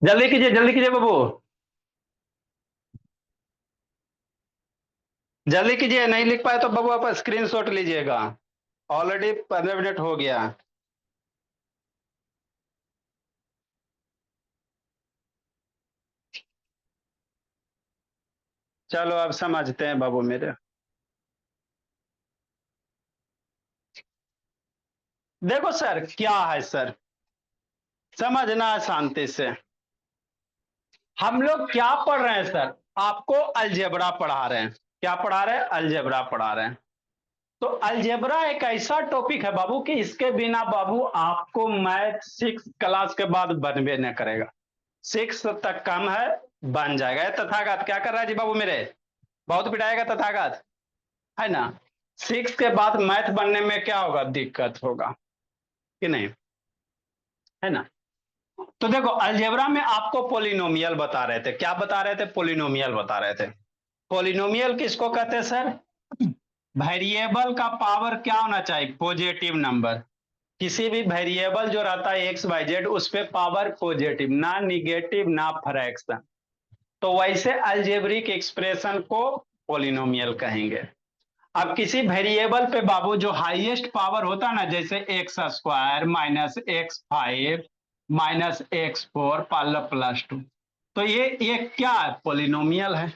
जल्दी कीजिए बाबू। जल्दी कीजिए, नहीं लिख पाए तो बाबू आप स्क्रीनशॉट लीजिएगा। ऑलरेडी 15 मिनट हो गया। चलो अब समझते हैं बाबू मेरे। देखो सर क्या है सर, समझना है शांति से। हम लोग क्या पढ़ रहे हैं सर, आपको अलजेब्रा पढ़ा रहे हैं। क्या पढ़ा रहे हैं? अलजेब्रा पढ़ा रहे हैं। तो अलजेब्रा एक ऐसा टॉपिक है बाबू कि इसके बिना बाबू आपको मैथ 6 क्लास के बाद बनबे न करेगा। 6 तक कम है, बन जाएगा। ये तथागत क्या कर रहा है जी बाबू मेरे? बहुत पिटाएगा तथागत, है ना। 6 के बाद मैथ बनने में क्या होगा? दिक्कत होगा कि नहीं, है ना। तो देखो अलजेब्रा में आपको पोलिनोमियल बता रहे थे। क्या बता रहे थे? पोलिनोमियल बता रहे थे। पोलिनोमियल किसको कहते हैं सर? वेरिएबल का पावर क्या होना चाहिए? Positive number. किसी भी वेरिएबल जो रहता है एक्स वाई जेड, उस पे पावर पॉजिटिव, ना निगेटिव ना फ्रैक्शन। तो वैसे अलजेब्रिक एक्सप्रेशन को पोलिनोमियल कहेंगे। अब किसी वेरिएबल पे बाबू जो हाईएस्ट पावर होता है ना, जैसे एक्स स्क्वायर -x5 -x4 +2, तो ये क्या है? पोलिनोमियल है।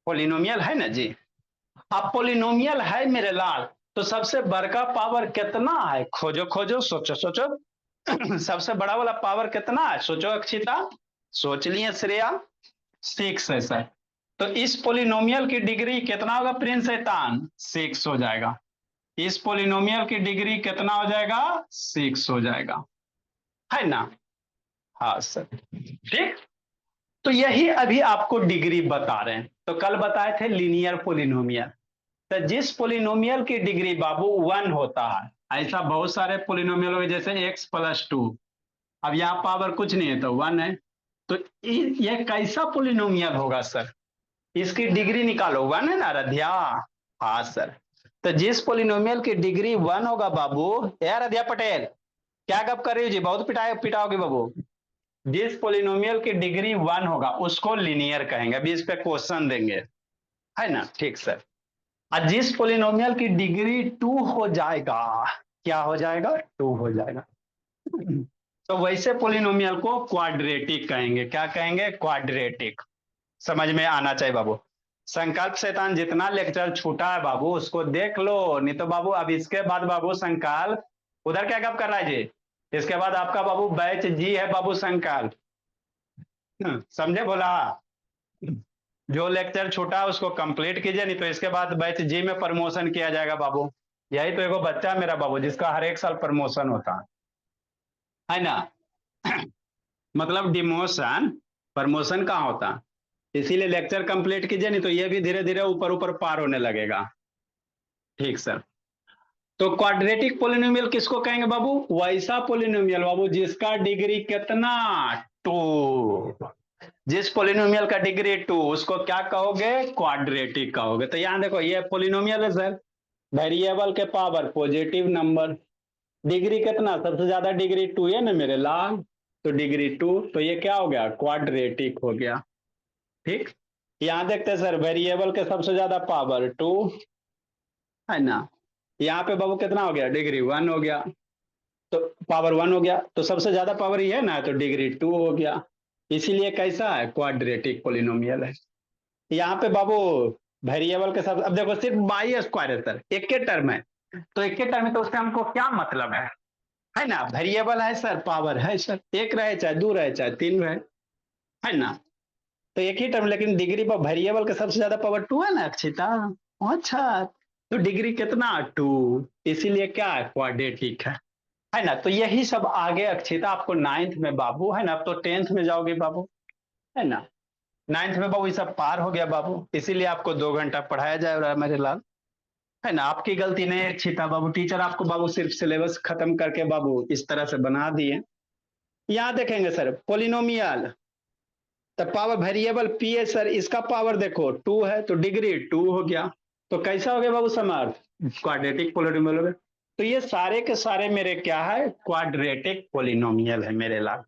पोलिनोमियल है ना जी। अब पोलिनोमियल है मेरे लाल, तो सबसे बड़का पावर कितना है? खोजो खोजो, सोचो सोचो। सबसे बड़ा वाला पावर कितना है? सोचो अक्षिता। सोच लिए श्रेया। 6 है सर। तो इस पोलिनोमियल की डिग्री कितना होगा प्रिंस शैतान? 6 हो जाएगा। इस पोलिनोमियल की डिग्री कितना हो जाएगा? 6 हो जाएगा, है ना। हाँ सर, ठीक। तो यही अभी आपको डिग्री बता रहे हैं। तो कल बताए थे लीनियर पोलिनोमियल। तो जिस पोलिनोमियल की डिग्री बाबू 1 होता है, ऐसा बहुत सारे पोलिनोमियल हो जैसे x+2। अब यहाँ पावर कुछ नहीं है तो 1 है। तो ये कैसा पोलिनोमियल होगा सर? इसकी डिग्री निकालो। 1 है ना आराध्या? हाँ सर। तो जिस पोलिनोमियल की डिग्री 1 होगा बाबू, यार आराध्या पटेल क्या गप कर रही हो जी? बहुत पिटाओगे बाबू। जिस पोलिनोमियल की डिग्री 1 होगा उसको लिनियर कहेंगे। अभी इस पे क्वेश्चन देंगे, है ना। ठीक सर। और जिस पोलिनोमियल की डिग्री 2 हो जाएगा, क्या हो जाएगा? 2 हो जाएगा। तो वैसे पोलिनोमियल को क्वाड्रेटिक कहेंगे। क्या कहेंगे? क्वाड्रेटिक। समझ में आना चाहिए बाबू। संकल्प शैतान जितना लेक्चर छूटा है बाबू उसको देख लो, नहीं तो बाबू अब इसके बाद बाबू संकल्प उधर क्या कब कर रहा है जी? इसके बाद आपका बाबू बैच जी है बाबू संकल्प। समझे बोला? जो लेक्चर छूटा उसको कंप्लीट कीजिए, नहीं तो इसके बाद बैच जी में प्रमोशन किया जाएगा बाबू। यही तो एगो बच्चा मेरा बाबू जिसका हर एक साल प्रमोशन होता है ना। मतलब डिमोशन, प्रमोशन कहाँ होता? इसीलिए लेक्चर कंप्लीट कीजिए, नहीं तो ये भी धीरे धीरे ऊपर ऊपर पार होने लगेगा। ठीक सर। तो क्वाड्रेटिक पोलिनोमियल किसको कहेंगे बाबू? वैसा पोलिनोमियल बाबू जिसका डिग्री कितना? 2। जिस पोलिनोमियल का डिग्री 2 उसको क्या कहोगे? क्वाड्रेटिक कहोगे। तो यहां देखो ये पोलिनोमियल है सर, वेरिएबल के पावर पॉजिटिव नंबर, डिग्री कितना? सबसे ज्यादा डिग्री 2 है ना मेरे लाल। तो डिग्री 2, तो ये क्या हो गया? क्वाड्रेटिक हो गया। ठीक। यहां देखते हैं सर, वेरिएबल के सबसे ज्यादा पावर 2, है ना। यहाँ पे बाबू कितना हो गया? डिग्री 1 हो गया। तो पावर 1 हो गया, तो सबसे ज्यादा पावर ही है ना, तो डिग्री 2 हो गया। इसीलिए कैसा है? क्वाड्रेटिक पोलिनोमियल है। यहाँ पे बाबू वेरिएबल के साथ अब देखो सिर्फ बाई स्क्वायर है सर, एक के टर्म है। तो एक के टर्म है तो उससे हमको क्या मतलब है ना। वेरिएबल है सर, पावर है सर, एक रहे चाहे दो रहे चाहे तीन रहे, है ना। तो एक ही टर्म, लेकिन डिग्री पर वेरिएबल का सबसे ज्यादा पावर 2 है ना अक्षिता। अच्छा, तो डिग्री कितना? 2। इसीलिए क्या है? क्वाड्रेटिक है ना। तो यही सब आगे अक्षिता आपको 9th में बाबू, है ना। अब तो 10th में जाओगे बाबू, है ना। 9th में बाबू ये सब पार हो गया बाबू, इसीलिए आपको 2 घंटा पढ़ाया जा रहा है मेरे लाल, है ना। आपकी गलती नहीं है छिता बाबू, टीचर आपको बाबू सिर्फ सिलेबस खत्म करके बाबू इस तरह से बना दिए। यहाँ देखेंगे सर पोलिनोमियल, तो पावर वेरिएबल पी है सर, इसका पावर देखो 2 है तो डिग्री 2 हो गया। तो कैसा हो गया बाबू समर्थ? क्वाड्रेटिक पोलिनोमियल हो गया। तो ये सारे के सारे मेरे क्या है, क्वाड्रेटिक पोलिनोमियल है मेरे लाल,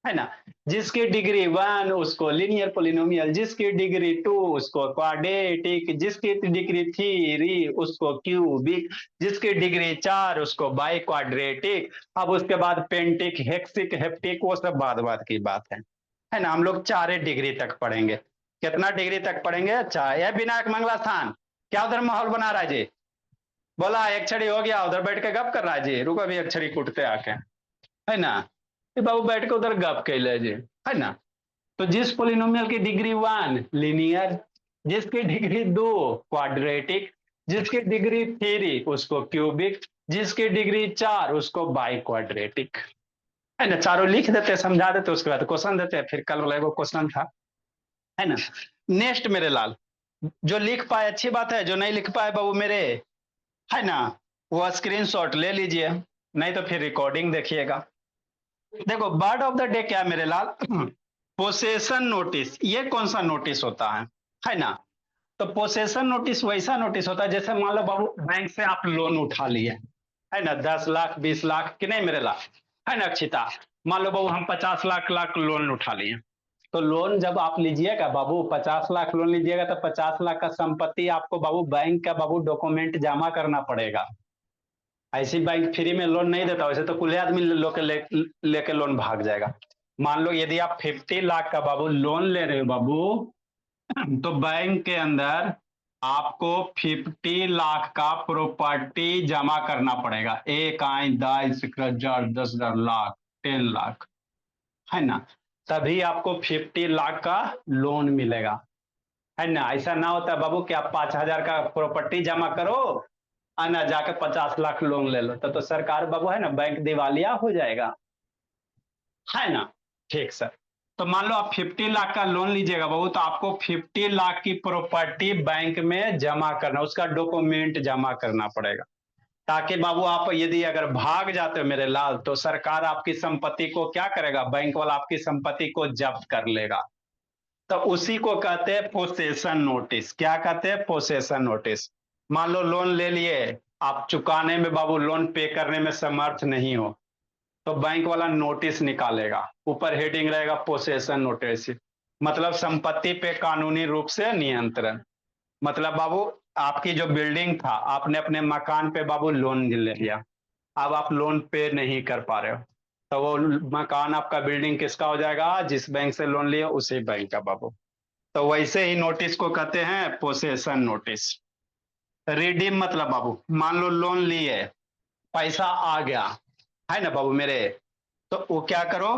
है ना। जिसकी डिग्री 1 उसको लीनियर पोलिनोमियल, जिसकी डिग्री 2 उसको क्वाड्रेटिक, जिसकी डिग्री 3 उसको क्यूबिक, जिसकी डिग्री 4 उसको बाई क्वाड्रेटिक। अब उसके बाद पेंटिक, हेक्सिक, हेप्टिक, वो सब बाद बाद की बात है ना। हम लोग 4 डिग्री तक पढ़ेंगे। कितना डिग्री तक पढ़ेंगे? अच्छा, यह विनायक मंगला स्थान क्या उधर माहौल बना रहा है जी? बोला एक छड़ी हो गया, उधर बैठ के गप कर रहा है जी, रुको अभी एक छड़ी कूटते आके, है ना। ये बाबू बैठ के उधर गप कैले जी, है ना। तो जिस पोलिनोमियल की डिग्री 1 लीनियर, जिसकी डिग्री 2 क्वाड्रेटिक, जिसकी डिग्री 3 उसको क्यूबिक, जिसकी डिग्री 4 उसको बाई क्वाड्रेटिक, है ना। चारों लिख देते, समझा देते, उसके बाद क्वेश्चन देते। फिर कल वाला एगो क्वेश्चन था, है ना। नेक्स्ट मेरे लाल, जो लिख पाए अच्छी बात है, जो नहीं लिख पाए बाबू मेरे, है ना, वो स्क्रीनशॉट ले लीजिए, नहीं तो फिर रिकॉर्डिंग देखिएगा। देखो बर्ड ऑफ द डे क्या है मेरे लाल? Possession notice. ये कौन सा नोटिस होता है ना। तो पोसेशन नोटिस वैसा नोटिस होता है, जैसे मान लो बाबू बैंक से आप लोन उठा लिए, है ना, 10 लाख 20 लाख कि नहीं मेरे लाल, है ना अक्षिता। मान लो बाबू हम 50 लाख लाख लोन उठा लिए। तो लोन जब आप लीजिएगा बाबू, 50 लाख लोन लीजिएगा, तो 50 लाख का संपत्ति आपको बाबू बैंक का बाबू डॉक्यूमेंट जमा करना पड़ेगा। ऐसी बैंक फ्री में लोन नहीं देता, वैसे तो खुले आदमी लेके लोन भाग जाएगा। मान लो यदि आप 50 लाख का बाबू लोन ले रहे हो बाबू, तो बैंक के अंदर आपको 50 लाख का प्रॉपर्टी जमा करना पड़ेगा। एक आय दाई 10,000 10,000 लाख 10 लाख, है ना। तभी आपको 50 लाख का लोन मिलेगा, है ना। ऐसा ना होता बाबू कि आप 5,000 का प्रॉपर्टी जमा करो, है ना, जाके 50 लाख लोन ले लो, तो सरकार बाबू, है ना, बैंक दिवालिया हो जाएगा, है ना। ठीक सर। तो मान लो आप 50 लाख का लोन लीजिएगा बाबू, तो आपको 50 लाख की प्रॉपर्टी बैंक में जमा करना, उसका डॉक्यूमेंट जमा करना पड़ेगा, ताकि बाबू आप यदि अगर भाग जाते हो मेरे लाल, तो सरकार आपकी संपत्ति को क्या करेगा, बैंक वाला आपकी संपत्ति को जब्त कर लेगा। तो उसी को कहते हैं पोसेशन नोटिस। क्या कहते हैं? Possession notice. मान लो लोन ले लिए, आप चुकाने में बाबू, लोन पे करने में समर्थ नहीं हो, तो बैंक वाला नोटिस निकालेगा, ऊपर हेडिंग रहेगा पोसेशन नोटिस, मतलब संपत्ति पे कानूनी रूप से नियंत्रण। मतलब बाबू आपकी जो बिल्डिंग था, आपने अपने मकान पे बाबू लोन ले लिया, अब आप लोन पे नहीं कर पा रहे हो, तो वो मकान आपका बिल्डिंग किसका हो जाएगा? जिस बैंक से लोन लिया उसी बैंक का बाबू। तो वैसे ही नोटिस को कहते हैं पोसेशन नोटिस। रिडीम मतलब बाबू, मान लो लोन लिए, पैसा आ गया, है ना बाबू मेरे, तो वो क्या करो,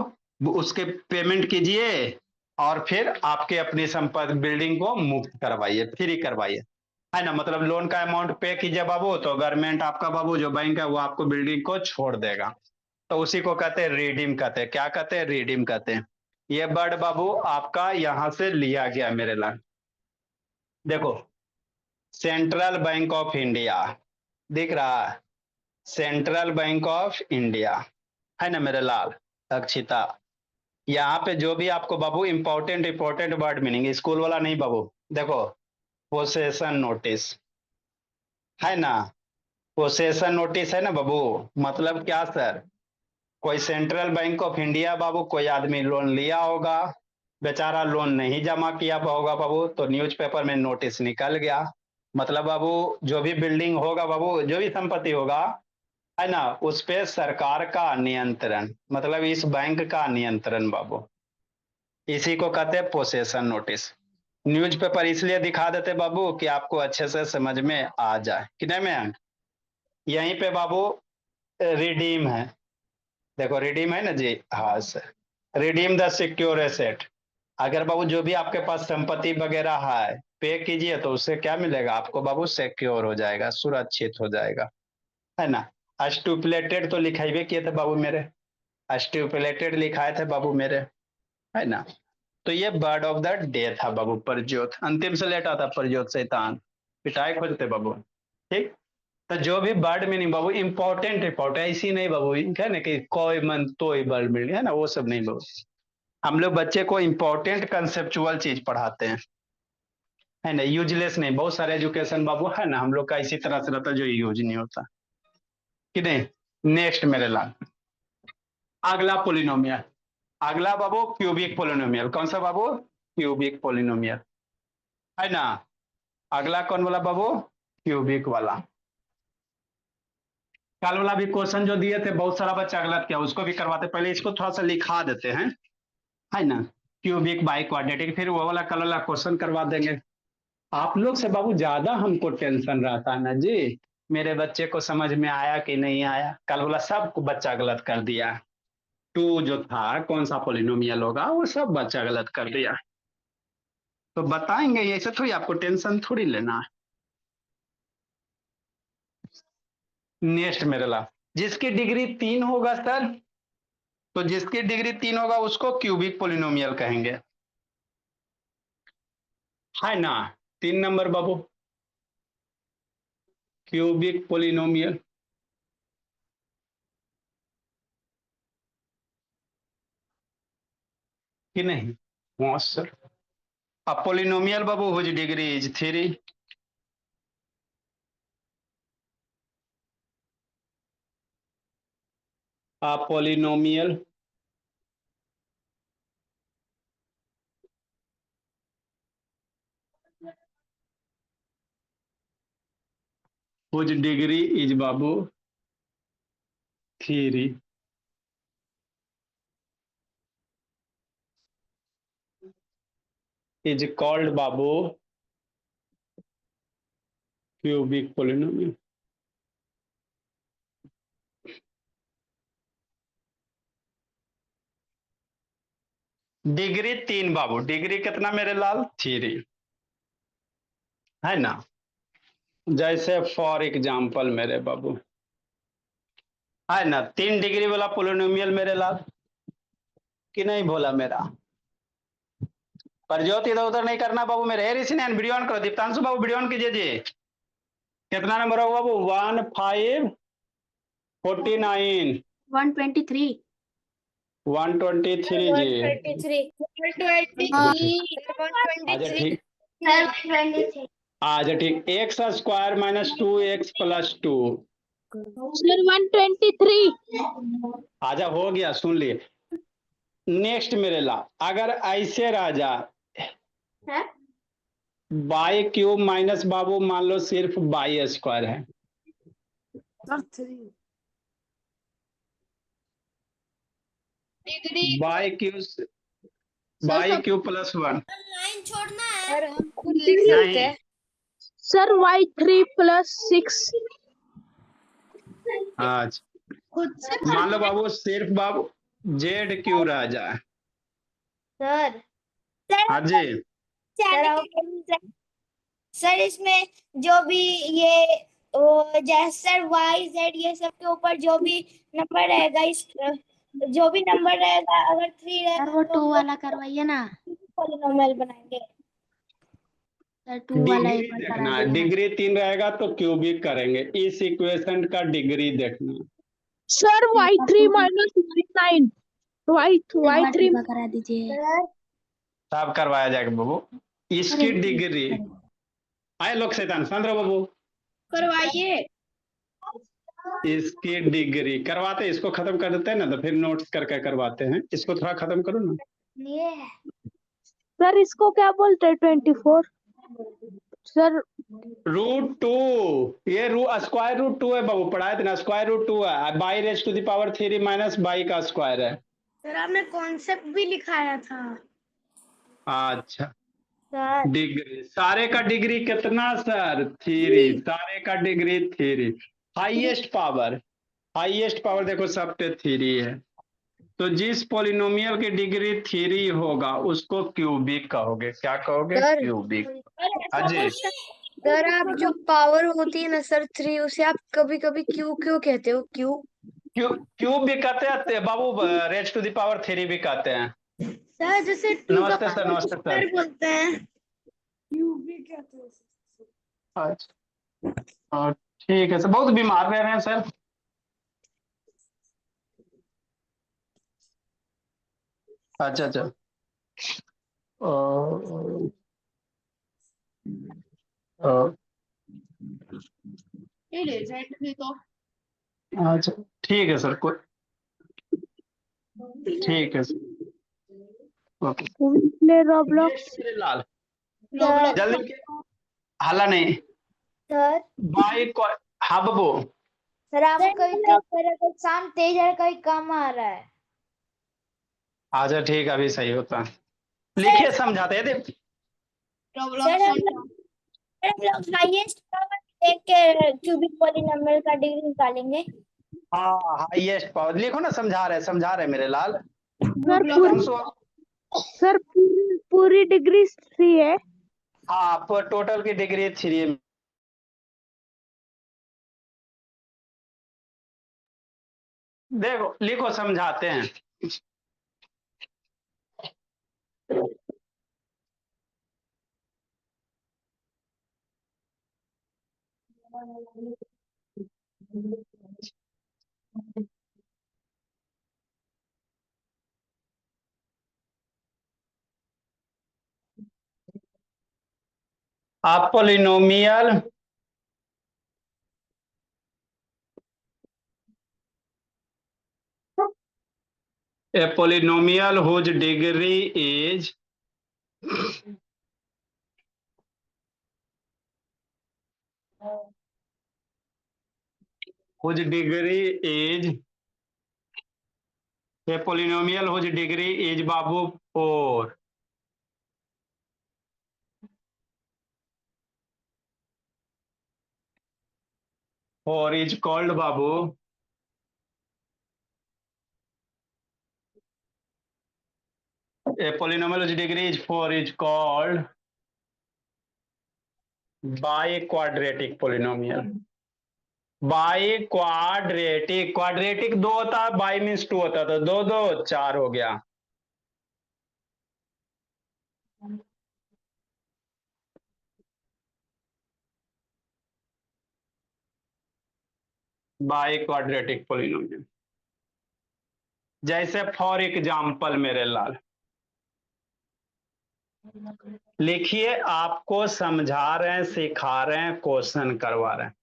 उसके पेमेंट कीजिए, और फिर आपके अपनी संपत्ति बिल्डिंग को मुक्त करवाइए, फ्री करवाइए, है ना। मतलब लोन का अमाउंट पे कीजिए बाबू, तो गवर्नमेंट आपका बाबू जो बैंक है वो आपको बिल्डिंग को छोड़ देगा। तो उसी को कहते हैं रिडीम कहते हैं। क्या कहते हैं? रिडीम कहते हैं। ये वर्ड बाबू आपका यहां से लिया गया मेरे लाल। देखो, सेंट्रल बैंक ऑफ इंडिया दिख रहा है, सेंट्रल बैंक ऑफ इंडिया, है ना मेरे लाल अक्षिता। यहाँ पे जो भी आपको बाबू important important word meaning, school वाला नहीं बाबू। देखो, पोसेशन नोटिस, है ना, पोसेशन नोटिस है ना बाबू। मतलब क्या सर? कोई सेंट्रल बैंक ऑफ इंडिया बाबू, कोई आदमी लोन लिया होगा, बेचारा लोन नहीं जमा किया होगा बाबू, तो न्यूज़पेपर में नोटिस निकल गया। मतलब बाबू जो भी बिल्डिंग होगा बाबू, जो भी संपत्ति होगा, है ना, उस पे सरकार का नियंत्रण, मतलब इस बैंक का नियंत्रण बाबू, इसी को कहते हैं पोसेशन नोटिस। न्यूज़पेपर इसलिए दिखा देते बाबू कि आपको अच्छे से समझ में आ जाए कि नहीं मैम। यहीं पे बाबू रिडीम है, देखो रिडीम है ना जी, हाँ sir. Redeem the secure asset. अगर बाबू जो भी आपके पास संपत्ति वगैरह है, पे कीजिए, तो उससे क्या मिलेगा आपको बाबू? सिक्योर हो जाएगा, सुरक्षित हो जाएगा, है ना। स्टूपुलेटेड तो लिखाइए किए थे बाबू मेरे, स्टूपुलेटेड लिखाए थे बाबू मेरे, है ना। तो ये बर्ड ऑफ द डे था बाबू, परजोत। अंतिम से लेटा था परजोत शैतान, पिटाई खोजते बाबू। ठीक। तो जो भी बर्ड मीनिंग बाबू इंपॉर्टेंट रिपोर्ट है, ऐसी नहीं बाबू है ना कि कोई मन तो ही बर्ड मीनिंग, है ना, वो सब नहीं बाबू। हम लोग बच्चे को इंपॉर्टेंट कंसेप्चुअल चीज पढ़ाते हैं, है ना, यूजलेस नहीं। बहुत सारे एजुकेशन बाबू है ना हम लोग का इसी तरह से रहता है जो यूज नहीं होता। कि नहीं? नेक्स्ट मेरे लाल, अगला पोलिनोमियल, अगला बाबू क्यूबिक पोलिनोमियल। कौन सा बाबू? क्यूबिक पोलिनोमियल, है ना। अगला कौन वाला बाबू? क्यूबिक वाला। कल वाला भी क्वेश्चन जो दिए थे बहुत सारा बच्चा गलत किया, उसको भी करवाते, पहले इसको थोड़ा सा लिखा देते हैं, है ना। क्यूबिक बाई क्वाड्रेटिक, फिर वो वाला कल वाला क्वेश्चन करवा देंगे। आप लोग से बाबू ज्यादा हमको टेंशन रहता है ना जी, मेरे बच्चे को समझ में आया कि नहीं आया। कल वाला सब बच्चा गलत कर दिया, टू जो था कौन सा पोलिनोमियल होगा वो सब बच्चा गलत कर दिया। तो बताएंगे, ऐसे थोड़ी, आपको टेंशन थोड़ी लेना है। नेक्स्ट मेरे ला, जिसकी डिग्री 3 होगा सर, तो जिसकी डिग्री 3 होगा उसको क्यूबिक पोलिनोमियल कहेंगे, है ना। 3 नंबर बाबू, क्यूबिक पोलिनोमियल, कि नहीं? हाँ सर। अब पोलिनोमियल बाबू whose degree is 3, polynomial whose degree is बाबू 3 इज कॉल्ड बाबू क्यूबिक पोलिनोमियल। डिग्री 3 बाबू, डिग्री कितना मेरे लाल? 3, है ना। जैसे फॉर एग्जाम्पल मेरे बाबू, है ना, 3 डिग्री वाला पोलिनोमियल मेरे लाल, कि नहीं बोला मेरा? पर ज्योति इधर उधर नहीं करना बाबू मेरे। वीडियो ऑन करो, दीप्तांशु बाबू वीडियो ऑन कीजिए जी। कितना नंबर होगा बाबू? 1549, 123 123 जी। 123 अच्छा ठीक, 123 अच्छा ठीक, x square minus 2x plus 2। Sir 123 आजा हो गया, सुन लिए। नेक्स्ट मेरे ला, अगर ऐसे राजा बाई क्यूब माइनस बाबू मान लो सिर्फ बाई स्क्वायर है, by cube, by cube plus 1। Line छोड़ना है सर, हम खुद लिख सकते नहीं हैं सर। y3 प्लस 6 अच्छा, खुद से मान लो बाबू सिर्फ बाबू जेड क्यू राजा, सर। हाँ जी। सर इसमें जो भी ये जैसे सर वाई जेड ये सब के ऊपर जो भी नंबर रहेगा, इस जो भी नंबर रहेगा अगर 3 रहेगा सर वो तो 2 हम वाला करवाइए ना। पॉलिनोमियल बनाएंगे। सर 2 वाला एक डिग्री बार करा देखना है, दीजिए ना। डिग्री 3 रहेगा तो क्यूबिक करेंगे, इस इक्वेशन का डिग्री देखना। सर y3 एक माइनस 9 बार y3 पूरा करा दीजिए। सब करवाया जाएगा बाबू, सर इसकी एक डिग्री। आए लोग शैतान संद्र बाबू, करवाइए। इसकी डिग्री करवाते, इसको खत्म कर देते हैं ना, तो फिर नोट्स करके करवाते हैं। इसको थोड़ा खत्म करो ना। सर इसको क्या बोलते हैं 24 सर? √2, ये स्क्वायर रूट 2 है बाबू, पढ़ाए थे ना, स्क्वायर रूट 2 है, by raise to the power 3 minus by का स्क्वायर है। सर आपने कॉन्सेप्ट भी लिखाया था अच्छा, सर। डिग्री सारे का डिग्री कितना सर? 3, सारे का डिग्री 3। हाईएस्ट पावर देखो सब पे 3 है, तो जिस पोलिनोमियल की डिग्री 3 होगा उसको क्यूबिक कहोगे। क्या कहोगे? Sir cubic. ऐसा अजय, सर आप जो पावर होती है ना सर 3, उसे आप कभी कभी क्यू क्यों कहते हो? क्यू क्यूब भी कहते हैं बाबू, रेज टू द पावर 3 भी कहते हैं। सर जैसे 2 का नमस्ते सर, पावर नमस्ते सर। स्क्वायर बोलते हैं, क्यू भी कहते हैं। अच्छा, ठीक है सर, बहुत बीमार रह रहे हैं सर। अच्छा अच्छा, अ, अ, ये ले जाए तो अच्छा ठीक है सर, कोई ठीक है सर, ओके। प्ले रॉब्लॉक्स मेरे लाल सर जल्दी, हल्ला नहीं। सर बाई को, हाँ बबू। सर आप कहीं तेज कर रहे हो, शाम तेज है, कहीं कम आ रहा है। अच्छा ठीक है, अभी सही होता है। लिखिए, समझाते हैं दीप। सर हम लोग हाईएस्ट पावर देख के क्यूबिक पॉलिनॉमियल का डिग्री निकालेंगे। हाँ हाईएस्ट पावर लिखो ना, समझा रहे मेरे लाल। सर कंसो, सर पूरी डिग्री 3 है। हाँ टोटल की डिग्री 3। देखो लिखो, समझाते हैं। आप polynomial a polynomial whose degree is whose degree is a polynomial whose degree is babu 4, is called babu a polynomial whose degree is 4 is called biquadratic polynomial। By quadratic, quadratic 2 होता है, by means 2 होता है, तो 2 2 4 हो गया। By quadratic polynomial, जैसे for example मेरे लाल, लिखिए, आपको समझा रहे हैं, सिखा रहे हैं, क्वेश्चन करवा रहे हैं।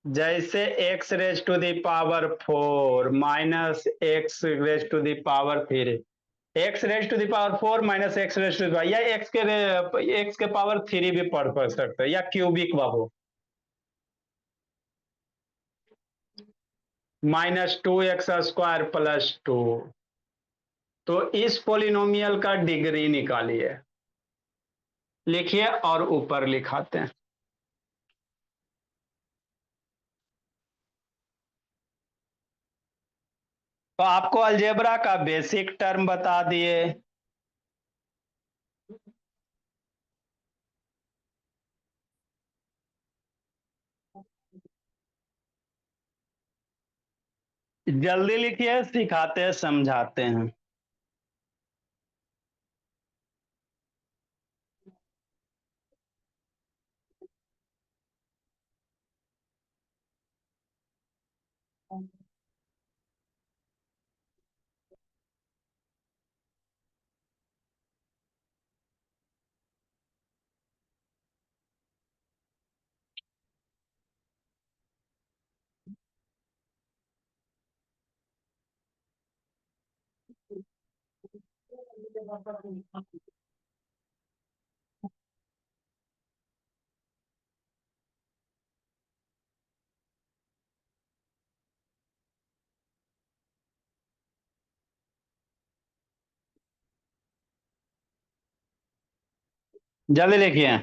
जैसे x raise to the power 4 minus x raise to the power 3, x raise to the power 4 minus x raise to the, या एक्स के पावर 3 भी पढ़ सकते हैं, या क्यूबिक बाबू -2x² + 2। तो इस पोलिनोमियल का डिग्री निकालिए, लिखिए और ऊपर लिखाते हैं। तो आपको अलजेब्रा का बेसिक टर्म बता दिए, जल्दी लिखिए, सिखाते हैं, समझाते हैं। जल्दी लिखिए।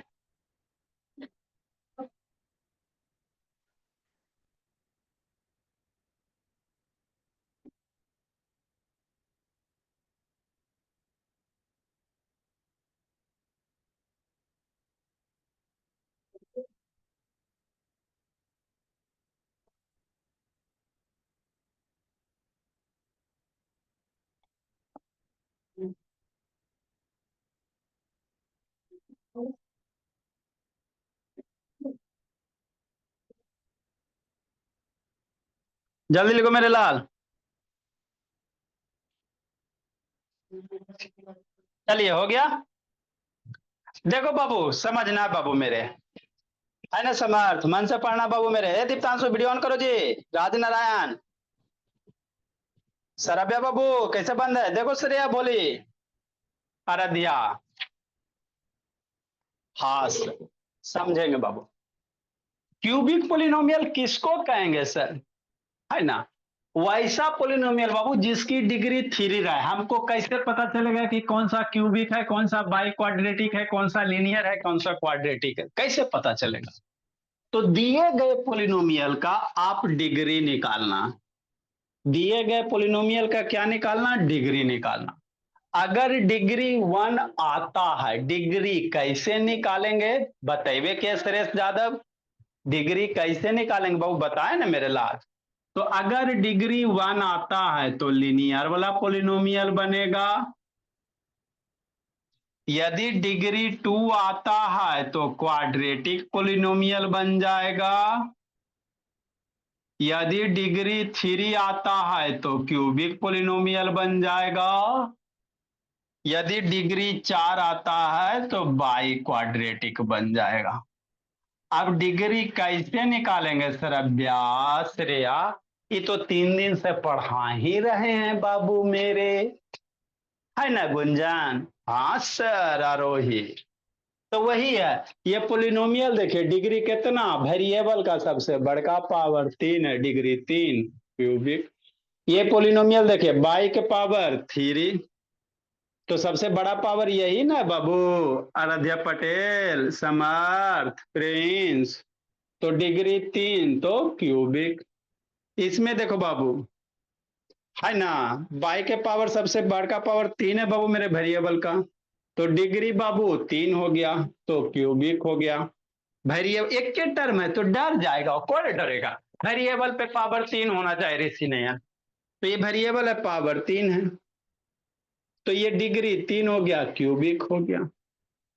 जल्दी लिखो मेरे लाल। चलिए, हो गया। देखो बाबू, समझना बाबू मेरे, है ना समर्थ? मन से पढ़ना बाबू मेरे। दीप्तांशु वीडियो ऑन करो जी। राज नारायण, सरब्या बाबू कैसे बंद है देखो। श्रेया बोली, आराध्या, हाँ समझेंगे बाबू। क्यूबिक पोलिनोमियल किसको कहेंगे सर, है ना? वैसा पोलिनोमियल बाबू जिसकी डिग्री 3 रहे। हमको कैसे पता चलेगा कि कौन सा क्यूबिक है, कौन सा बाई क्वाड्रेटिक है, कौन सा लीनियर है, कौन सा क्वाड्रेटिक है, कैसे पता चलेगा? तो दिए गए पोलिनोमियल का आप डिग्री निकालना। दिए गए पोलिनोमियल का क्या निकालना? डिग्री निकालना। अगर डिग्री 1 आता है, डिग्री कैसे निकालेंगे बताइए के सुरेश यादव? डिग्री कैसे निकालेंगे बाबू, बताए ना मेरे लाल। तो अगर डिग्री 1 आता है तो लीनियर वाला पोलिनोमियल बनेगा। यदि डिग्री 2 आता है तो क्वाड्रेटिक पोलिनोमियल बन जाएगा। यदि डिग्री 3 आता है तो क्यूबिक पोलिनोमियल बन जाएगा। यदि डिग्री 4 आता है तो बाई क्वाड्रेटिक बन जाएगा। अब डिग्री कैसे निकालेंगे सर? अभ्यास श्रेया, ये तो 3 दिन से पढ़ा ही रहे हैं बाबू मेरे, है ना गुंजन? हाँ सर आरोही, तो वही है। ये पोलिनोमियल देखिए, डिग्री कितना, वेरिएबल का सबसे बड़का पावर 3 है, डिग्री 3 क्यूबिक। ये पोलिनोमियल देखिए बाई के पावर 3, तो सबसे बड़ा पावर यही ना बाबू। आराध्या पटेल, समर्थ, प्रिंस, तो डिग्री 3 तो क्यूबिक। इसमें देखो बाबू, है ना, बाई के पावर सबसे बड़का पावर 3 है बाबू मेरे वेरिएबल का, तो डिग्री बाबू 3 हो गया तो क्यूबिक हो गया। वेरिएबल एक के टर्म है तो डर जाएगा, कौन डरेगा? वेरिएबल पे पावर 3 होना चाहिए ऋषि ने यार। तो ये वेरिएबल है, पावर 3 है, तो ये डिग्री 3 हो गया, क्यूबिक हो गया।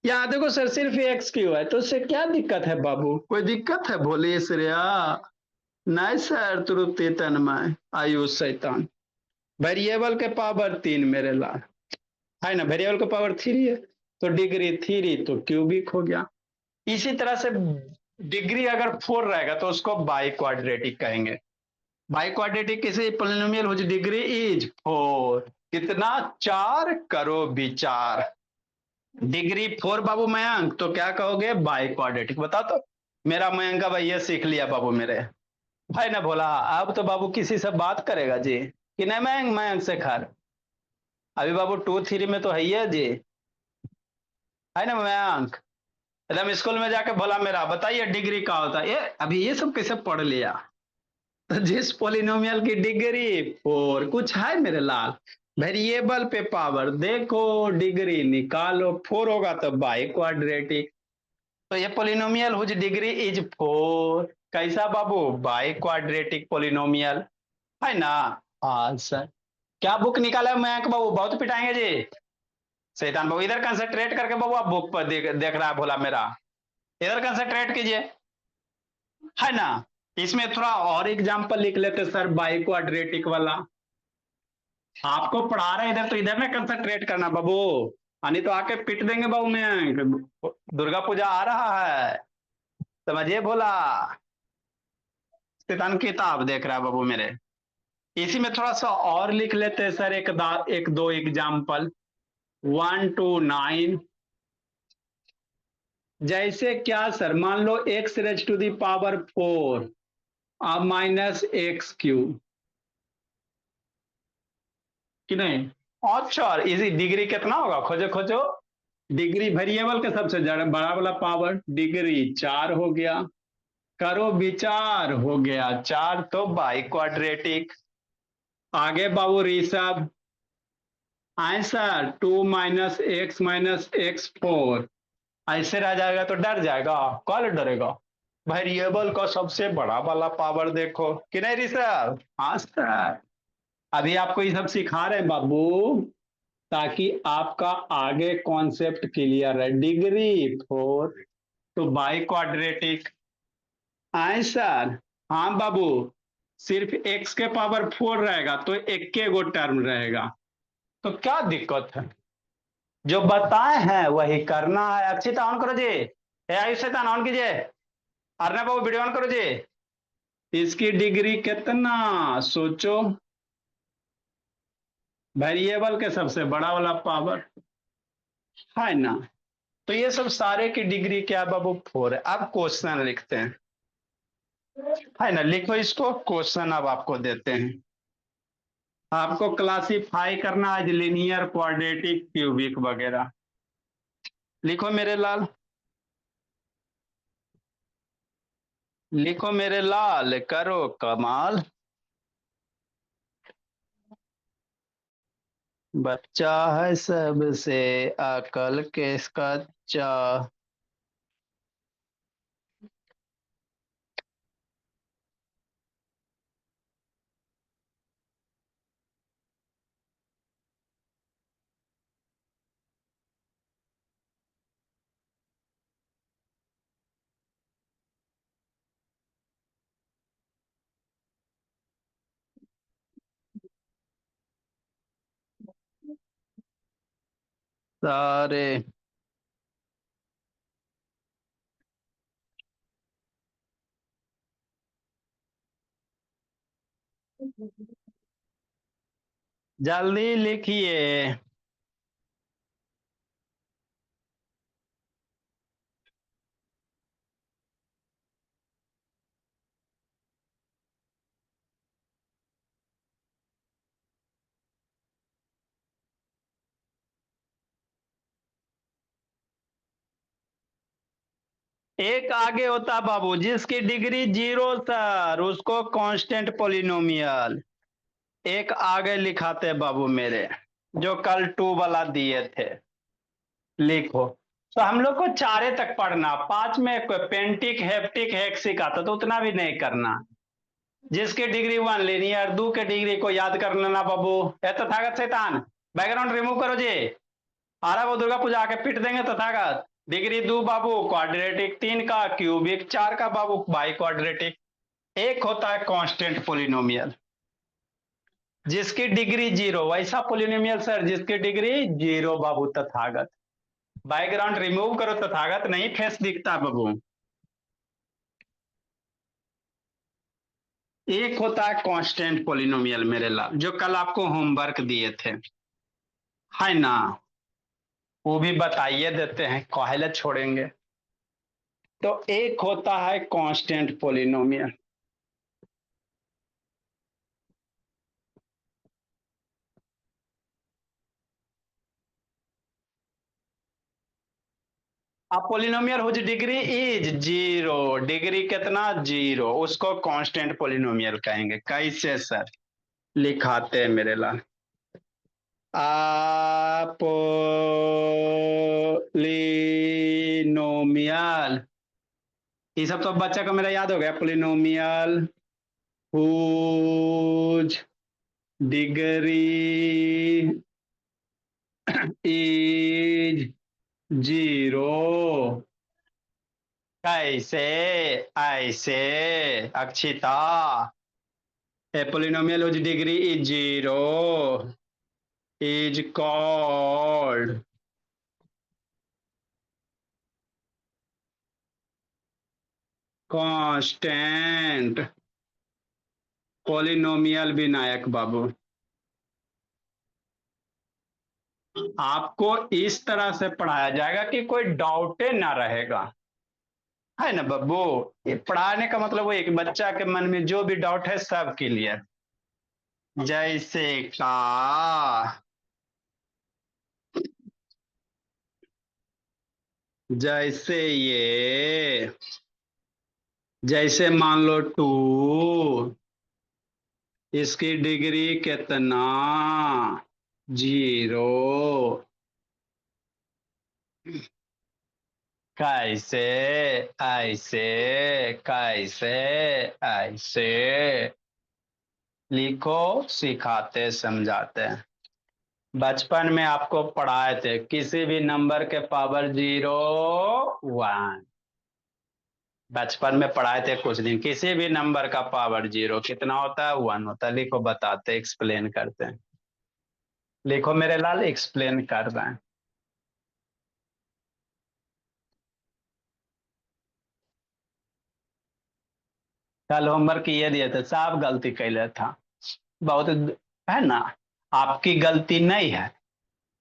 यहाँ देखो सर सिर्फ एक्स क्यू है, तो उससे क्या दिक्कत है बाबू? कोई दिक्कत है बोलिए श्रेया? नहीं सर, त्रुटि तन्मय आयुष शैतान। वेरिएबल के पावर 3 मेरे लाल, है ना, वेरिएबल का पावर 3 है तो डिग्री 3 तो क्यूबिक हो गया। इसी तरह से डिग्री अगर 4 रहेगा तो उसको बाई क्वाड्रेटिक कहेंगे। बाई क्वाड्रेटिक किसी पोलिनोमियल हुज डिग्री इज 4, कितना? 4 करो विचार। डिग्री 4 बाबू मयंक, तो क्या कहोगे? By quadratic. बताओ तो मेरा मयंक का भैया सीख लिया बाबू मेरे, है ना बोला। अब तो बाबू किसी से बात करेगा जी कि नहीं? मयंक, मयंक से खर अभी बाबू 2 3 में तो है ही है जी, है ना मयंक? एकदम स्कूल में जाके बोला मेरा, बताइए डिग्री का होता है ये, अभी ये सब कैसे पढ़ लिया? तो जिस पोलिनोमियल की डिग्री 4, कुछ है मेरे लाल, वेरिएबल पे पावर देखो, डिग्री निकालो, 4 होगा तो बाई क्वाड्रेटिक। तो ये पोलिनोमियल हुज डिग्री इज 4, कैसा बाबू? बाई क्वाड्रेटिक पोलिनोमियल, है ना? हाँ सर। क्या बुक निकाला है मयंक बाबू? बहुत पिटाएंगे जी शैतान बाबू। इधर कंसंट्रेट करके बाबू आप बुक पर देख रहा है भोला मेरा, इधर कंसंट्रेट कीजिए, है ना? इसमें थोड़ा और एग्जाम्पल लिख लेते सर, बाई क्वाड्रेटिक वाला। आपको पढ़ा रहे इधर तो इधर में कंसंट्रेट करना बाबू, नहीं तो आके पिट देंगे बाबू में। दुर्गा पूजा आ रहा है, समझिए भोला। शैतान किताब देख रहा है बाबू मेरे। इसी में थोड़ा सा और लिख लेते हैं सर, एक दो एग्जाम्पल। 1 to 9, जैसे क्या सर, मान लो x raise to the power 4 minus x q, कि नहीं? अच्छा, इसी डिग्री कितना होगा खोजो खोजो। डिग्री वेरिएबल के सबसे बड़ा वाला पावर, डिग्री 4 हो गया, करो विचार, हो गया 4 तो बाई क्वाड्रेटिक। आगे बाबू ऋषभ, आंसर 2 माइनस एक्स 4, ऐसे रह जाएगा तो डर जाएगा, कौन डरेगा? वेरिएबल का सबसे बड़ा वाला पावर देखो, कि नहीं ऋषभ? हाँ सर, अभी आपको ये सब सिखा रहे हैं बाबू ताकि आपका आगे कॉन्सेप्ट क्लियर है। डिग्री 4 तो बाई क्वाड्रेटिक, आंसर। हाँ बाबू, सिर्फ x के पावर 4 रहेगा तो एक के गो टर्म रहेगा, तो क्या दिक्कत है? जो बताए हैं वही करना है। अक्षिता ऑन करो जी, आयुष शैतान ऑन कीजिए। अर्नब बाबू वीडियो ऑन करो जी। इसकी डिग्री कितना, सोचो। वेरिएबल के सबसे बड़ा वाला पावर, है ना। तो ये सब सारे की डिग्री क्या है बाबू, 4 है। अब क्वेश्चन लिखते हैं, है ना। लिखो इसको, क्वेश्चन अब आपको देते हैं। आपको क्लासिफाई करना है लिनियर, क्वाड्रेटिक, क्यूबिक वगैरह। लिखो मेरे लाल, लिखो मेरे लाल, करो कमाल। बच्चा है सबसे अकल के कच्चा। सारे जल्दी लिखिए। एक आगे होता बाबू, जिसकी डिग्री 0 सर, उसको कांस्टेंट पोलिनोमियल। एक आगे लिखाते बाबू मेरे, जो कल 2 वाला दिए थे। लिखो। तो हम लोग को 4 तक पढ़ना, 5 में पेंटिक, हेप्टिक, हेक्सिक आता तो उतना भी नहीं करना। जिसकी डिग्री 1 लीनियर, 2 के डिग्री को याद कर लेना बाबू। ए तथागत शैतान, बैकग्राउंड रिमूव करो जी। आ रहा वो दुर्गा पूजा आके पीट देंगे तथागत। डिग्री 2 बाबू क्वाड्रेटिक, 3 का क्यूबिक, 4 का बाबू बाई क्वाड्रेटिक। एक होता है कांस्टेंट पोलिनोमियल, जिसकी डिग्री 0, वैसा पोलिनोमियल सर जिसकी डिग्री 0 बाबू तथागत। बैकग्राउंड रिमूव करो तथागत, नहीं फेस दिखता बाबू। एक होता है कांस्टेंट पोलिनोमियल मेरे लाल, जो कल आपको होमवर्क दिए थे, है ना। वो भी बताइए देते हैं, काहे छोड़ेंगे। तो एक होता है कांस्टेंट पोलिनोमियल। अब polynomial whose degree is 0, degree कितना 0, उसको कांस्टेंट पोलिनोमियल कहेंगे। कैसे सर, लिखाते हैं मेरे लाल। पोलिनोमियल, ये सब तो बच्चा को मेरा याद हो गया। पोलिनोमियल हुज डिग्री इज 0, कैसे, ऐसे Akshita. A polynomial whose degree is 0 is called constant polynomial। Vinayak बाबू, आपको इस तरह से पढ़ाया जाएगा कि कोई डाउटे ना रहेगा, है ना बब्बू। ये पढ़ाने का मतलब वो एक बच्चा के मन में जो भी डाउट है सब क्लियर। जैसे का, जैसे ये, जैसे मान लो 2, इसकी डिग्री कितना 0, कैसे, ऐसे, कैसे, ऐसे। लिखो, सिखाते समझाते हैं। बचपन में आपको पढ़ाए थे, किसी भी नंबर के पावर 0 1। बचपन में पढ़ाए थे कुछ दिन, किसी भी नंबर का पावर 0 कितना होता है, 1 होता है। लिखो, बताते, एक्सप्लेन करते हैं। लिखो मेरे लाल, एक्सप्लेन कर रहे हैं। कल होमवर्क ये दिए थे, सब गलती कैले था, बहुत है ना। आपकी गलती नहीं है,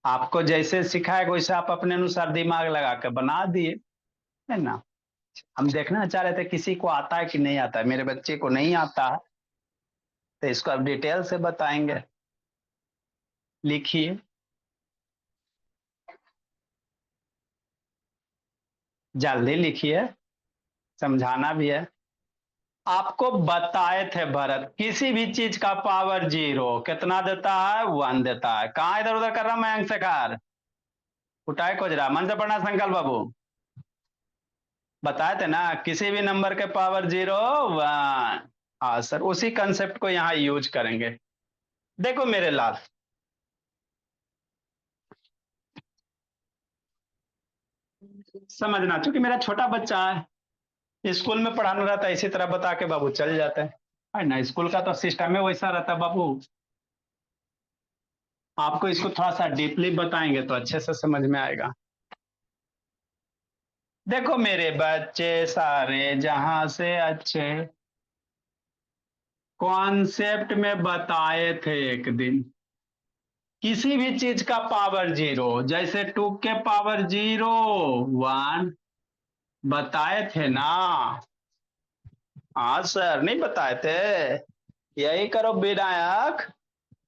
आपको जैसे सिखाएगा वैसे आप अपने अनुसार दिमाग लगा के बना दिए, है ना। हम देखना चाह रहे थे किसी को आता है कि नहीं आता है, मेरे बच्चे को नहीं आता है, तो इसको अब डिटेल से बताएंगे। लिखिए, जल्दी लिखिए, समझाना भी है। आपको बताए थे भरत, किसी भी चीज का पावर 0 कितना देता है, 1 देता है। कहाँ इधर उधर कर रहा मैं शेखर, उठाए खोज रहा, मन से पढ़ना संकल्प बाबू। बताए थे ना, किसी भी नंबर के पावर 0 1। हाँ सर, उसी कंसेप्ट को यहाँ यूज करेंगे। देखो मेरे लाल, समझना, चूंकि मेरा छोटा बच्चा है, स्कूल में पढ़ाना रहता है इसी तरह बता के बाबू चल जाते हैं, है ना। स्कूल का तो सिस्टम है वैसा रहता है बाबू। आपको इसको थोड़ा सा डीपली बताएंगे तो अच्छे से समझ में आएगा। देखो मेरे बच्चे सारे जहां से अच्छे, कॉन्सेप्ट में बताए थे एक दिन, किसी भी चीज का पावर 0, जैसे 2 के पावर 0 1, बताए थे ना। हाँ सर, नहीं बताए थे। यही करो विनायक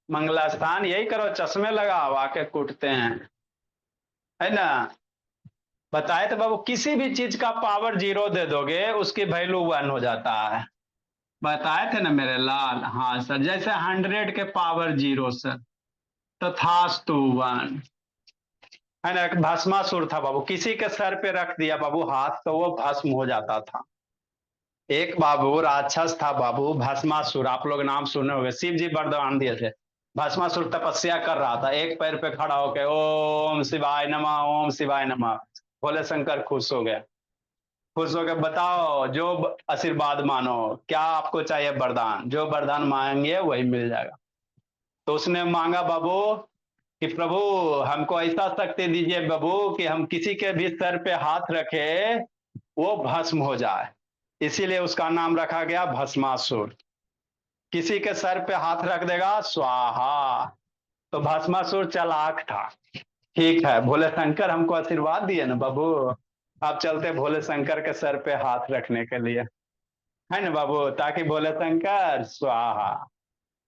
मंगला स्थान, यही करो, चश्मे लगाओ आके कूटते हैं, है ना। बताए थे बाबू, किसी भी चीज का पावर 0 दे दोगे उसकी वैल्यू 1 हो जाता है। बताए थे ना मेरे लाल। हाँ सर, जैसे 100 के पावर 0 सर, तो थास्तु 1, है ना। एक भस्मासुर था बाबू, किसी के सर पे रख दिया बाबू हाथ तो वो भस्म हो जाता था। एक बाबू राक्षस था बाबू, भस्मासुर, आप लोग नाम सुने होंगे, शिव जी वरदान दिए थे। भस्मासुर तपस्या कर रहा था, एक पैर पे खड़ा होके ओम शिवाय नमः, ओम शिवाय नमः। भोले शंकर खुश हो गए, खुश होकर बताओ जो आशीर्वाद मानो, क्या आपको चाहिए वरदान, जो वरदान मांगे वही मिल जाएगा। तो उसने मांगा बाबू कि प्रभु हमको ऐसा शक्ति दीजिए बाबू कि हम किसी के भी सर पे हाथ रखे वो भस्म हो जाए, इसीलिए उसका नाम रखा गया भस्मासुर। किसी के सर पे हाथ रख देगा स्वाहा। तो भस्मासुर चालाक था। ठीक है, भोले शंकर हमको आशीर्वाद दिए ना बाबू, आप चलते भोले शंकर के सर पे हाथ रखने के लिए, है ना बाबू, ताकि भोले शंकर स्वाहा।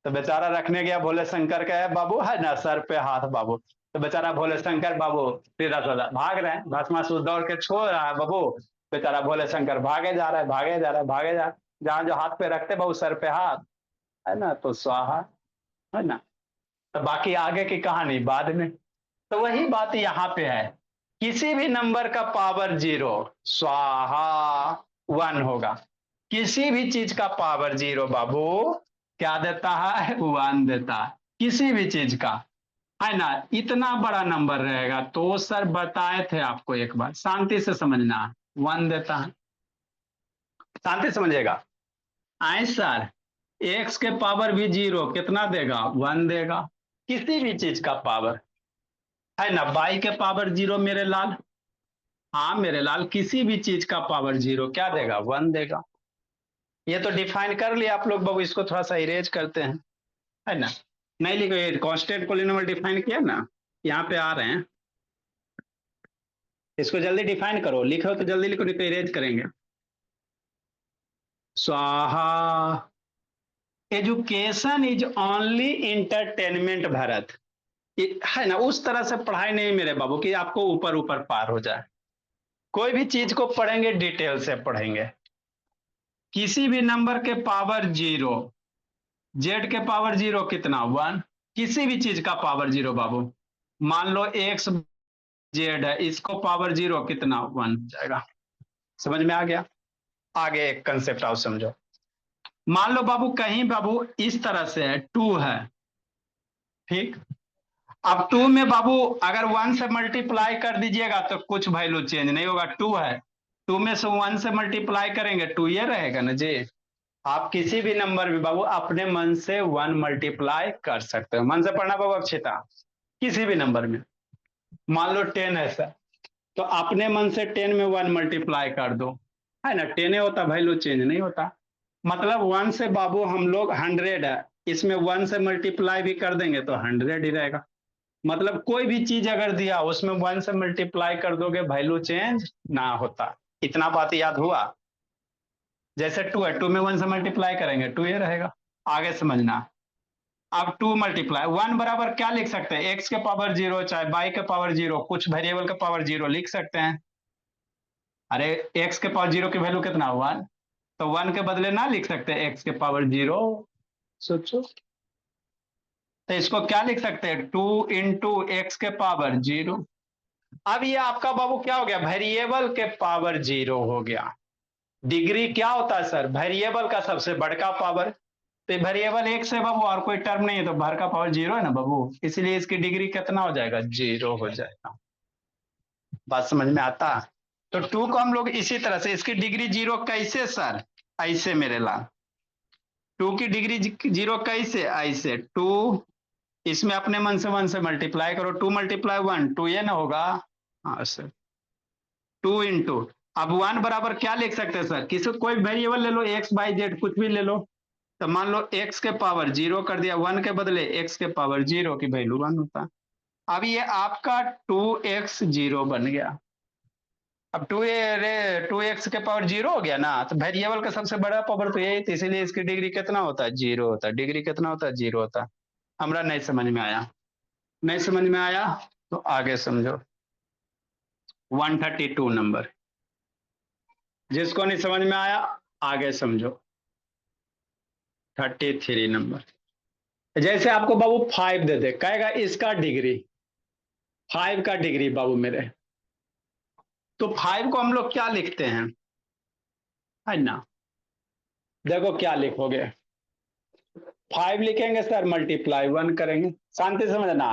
तो बेचारा रखने गया भोले शंकर का है बाबू, है ना, सर पे हाथ बाबू। तो बेचारा भोले शंकर बाबू सीधा साधा भाग रहे हैं, भस्मासुर दौड़ के छोड़ रहा है बाबू। बेचारा भोले शंकर भागे जा रहा है, भागे जा रहा है, भागे जा, जहां जो हाथ पे रखते बाबू सर पे हाथ, है ना, तो स्वाहा, है ना। तो बाकी आगे की कहानी बाद में। तो वही बात यहाँ पे है, किसी भी नंबर का पावर 0 स्वाहा 1 होगा। किसी भी चीज का पावर 0 बाबू क्या देता है, 1 देता है, किसी भी चीज का, है ना। इतना बड़ा नंबर रहेगा तो सर बताए थे आपको एक बार, शांति से समझना, 1 देता है, शांति समझिएगा। आए सर, एक्स के पावर भी 0 कितना देगा, 1 देगा, किसी भी चीज का पावर, है ना। बाई के पावर 0 मेरे लाल, हाँ मेरे लाल, किसी भी चीज का पावर 0 क्या देगा, 1 देगा। ये तो डिफाइन कर लिया आप लोग बाबू, इसको थोड़ा सा इरेज करते हैं, है ना। नहीं लिखो, ये कांस्टेंट पोलिनोमियल डिफाइन किया ना, यहाँ पे आ रहे हैं, इसको जल्दी डिफाइन करो, लिखो तो जल्दी लिखो नहीं तो इरेज करेंगे। स्वाहा, education is only entertainment Bharat, है ना। उस तरह से पढ़ाई नहीं मेरे बाबू कि आपको ऊपर ऊपर पार हो जाए। कोई भी चीज को पढ़ेंगे डिटेल से पढ़ेंगे। किसी भी नंबर के पावर 0, जेड के पावर 0 कितना, 1, किसी भी चीज का पावर 0 बाबू, मान लो एक्स जेड है, इसको पावर 0 कितना, 1 जाएगा। समझ में आ गया। आगे एक कंसेप्ट आओ समझो। मान लो बाबू कहीं बाबू इस तरह से है, 2 है, ठीक। अब 2 में बाबू अगर 1 से मल्टीप्लाई कर दीजिएगा तो कुछ वैल्यू चेंज नहीं होगा, 2 है, 2 में से 1 से मल्टीप्लाई करेंगे 2 ये रहेगा ना जी। आप किसी भी नंबर में बाबू अपने मन से 1 मल्टीप्लाई कर सकते हो, मन से पढ़ना बाबू अक्षिता, किसी भी नंबर में। मान लो 10 है सर, तो अपने मन से 10 में 1 मल्टीप्लाई कर दो, है ना, 10 होता, वैल्यू चेंज नहीं होता। मतलब 1 से बाबू हम लोग 100 है, इसमें 1 से मल्टीप्लाई भी कर देंगे तो 100 ही रहेगा। मतलब कोई भी चीज अगर दिया उसमें 1 से मल्टीप्लाई कर दोगे वैल्यू चेंज ना होता। इतना बात याद हुआ। जैसे 2 है, 2 में 1 से मल्टीप्लाई करेंगे 2 ये रहेगा। आगे समझना। अब 2 मल्टीप्लाई 1 बराबर क्या लिख सकते हैं, x के पावर 0 चाहे y के पावर 0, कुछ वेरिएबल के पावर 0 लिख सकते हैं। अरे x के पावर 0 की वैल्यू कितना 1, तो 1 के बदले ना लिख सकते x के पावर 0। सोचो, तो इसको क्या लिख सकते हैं, 2 इंटू एक्स के पावर 0। अब ये आपका बाबू क्या हो गया, वेरिएबल के पावर 0 हो गया। डिग्री क्या होता है सर, वेरिएबल का सबसे बड़का पावर। तो वेरिएबल एक से बाबू और कोई टर्म नहीं है, तो भर का पावर 0 है ना बाबू, इसलिए इसकी डिग्री कितना हो जाएगा, 0 हो जाएगा। बात समझ में आता। तो 2 को हम लोग इसी तरह से, इसकी डिग्री 0 कैसे सर, ऐसे मेरे लाल, 2 की डिग्री 0 कैसे, ऐसे 2, इसमें अपने मन से 1 से मल्टीप्लाई करो, 2 मल्टीप्लाई 1 2 ये ना होगा। हाँ सर, 2 इंटू, अब 1 बराबर क्या लिख सकते हैं सर, किसी कोई वेरिएबल ले लो, एक्स बाई जेड कुछ भी ले लो। तो मान लो x के पावर 0 कर दिया, 1 के बदले x के पावर 0 की वैल्यू 1 होता। अब ये आपका 2x 0 बन गया। अब 2x के पावर 0 हो गया ना, तो वेरिएबल का सबसे बड़ा पावर तो यही, तो इसीलिए इसकी डिग्री कितना होता है, 0 होता है। डिग्री कितना होता है, 0 होता है। हमरा नहीं समझ में आया, नहीं समझ में आया तो आगे समझो। 132 नंबर, जिसको नहीं समझ में आया आगे समझो। 33 नंबर, जैसे आपको बाबू 5 दे दे, कहेगा इसका डिग्री, 5 का डिग्री बाबू मेरे, तो 5 को हम लोग क्या लिखते हैं, है ना। देखो क्या लिखोगे, 5 लिखेंगे सर, मल्टीप्लाई 1 करेंगे, शांति से समझना।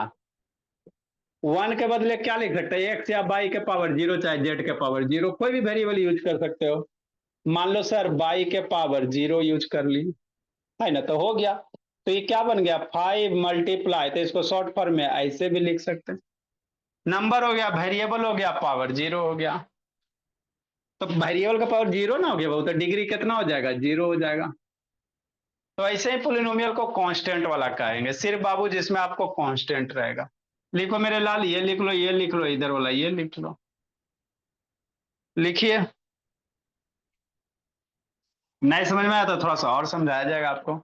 1 के बदले क्या लिख सकते हैं, एक्स या बाई के पावर 0 चाहे जेड के पावर 0, कोई भी वेरिएबल यूज कर सकते हो। मान लो सर बाई के पावर 0 यूज कर ली, है ना, तो हो गया। तो ये क्या बन गया, 5 मल्टीप्लाई, तो इसको शॉर्ट फॉर्म में ऐसे भी लिख सकते हैं। नंबर हो गया, वेरिएबल हो गया, पावर 0 हो गया। तो वेरिएबल का पावर 0 ना हो गया बहुत, तो डिग्री कितना हो जाएगा, 0 हो जाएगा। तो ऐसे ही पोलिनोमियल को कांस्टेंट वाला कहेंगे, सिर्फ बाबू जिसमें आपको कांस्टेंट रहेगा। लिखो मेरे लाल, ये लिख लो, ये लिख लो, इधर वाला ये लिख लो, लिखिए। नहीं समझ में आया तो थोड़ा सा और समझाया जाएगा आपको।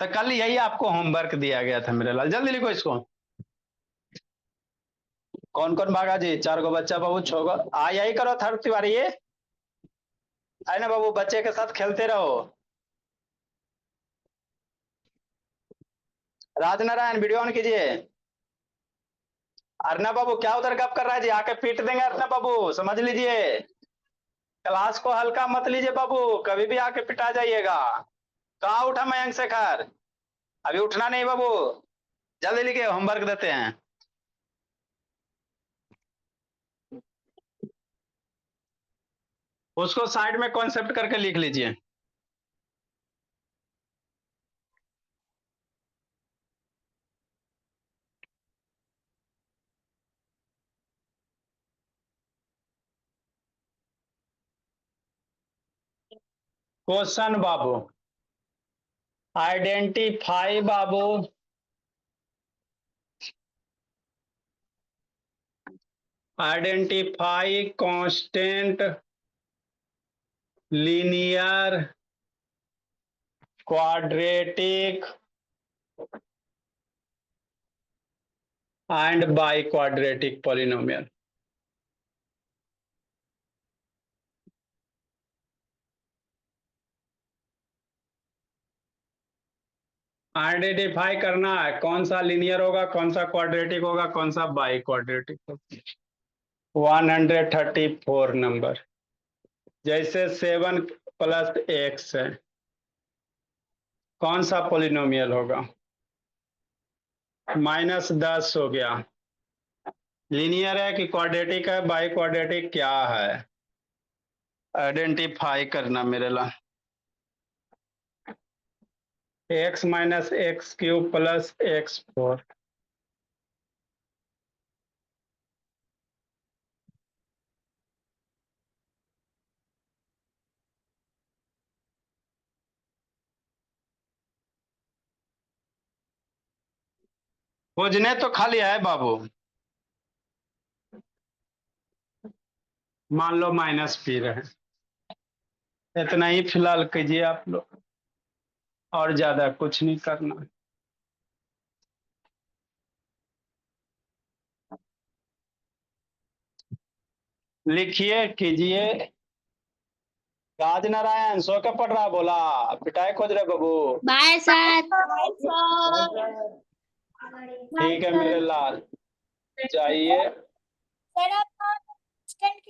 तो कल यही आपको होमवर्क दिया गया था मेरे लाल, जल्दी लिखो इसको। कौन कौन भागा जी, 4 गो बच्चा बाबू, 6 गो, यही करो थर्ड तिवारी, ये है ना बाबू, बच्चे के साथ खेलते रहो। राजनारायण वीडियो ऑन कीजिए। अर्णव बाबू क्या उधर गप कर रहा है जी, आके पीट देंगे अर्णव बाबू, समझ लीजिए। क्लास को हल्का मत लीजिए बाबू, कभी भी आके पिटा जाइएगा। कहाँ उठा मयंक शेखर, अभी उठना नहीं बाबू, जल्दी लिखिए, होमवर्क देते हैं। उसको साइड में कॉन्सेप्ट करके लिख लीजिए। Question Babu, identify Babu, identify constant linear quadratic and by quadratic polynomial. Identify करना है कौन सा लीनियर होगा, कौन सा क्वाड्रेटिक होगा, कौन सा बाई क्वाड्रेटिक होगा। 134 नंबर, जैसे 7 प्लस एक्स है, कौन सा पोलिनोमियल होगा, -10 हो गया। लीनियर है कि क्वाड्रेटिक है, बाई क्वाड्रेटिक क्या है, आइडेंटिफाई करना मेरे ला। x minus x cube plus x4, खोजने तो खाली है बाबू, मान लो माइनस पी रहे हैं, इतना ही फिलहाल कीजिए आप लोग, और ज्यादा कुछ नहीं करना। लिखिए कीजिए। राज नारायण सो के पढ़ रहा, बोला पिटाई खोज रहे बाबू। Bye sir. ठीक है मेरे लाल, जाइए। सर आप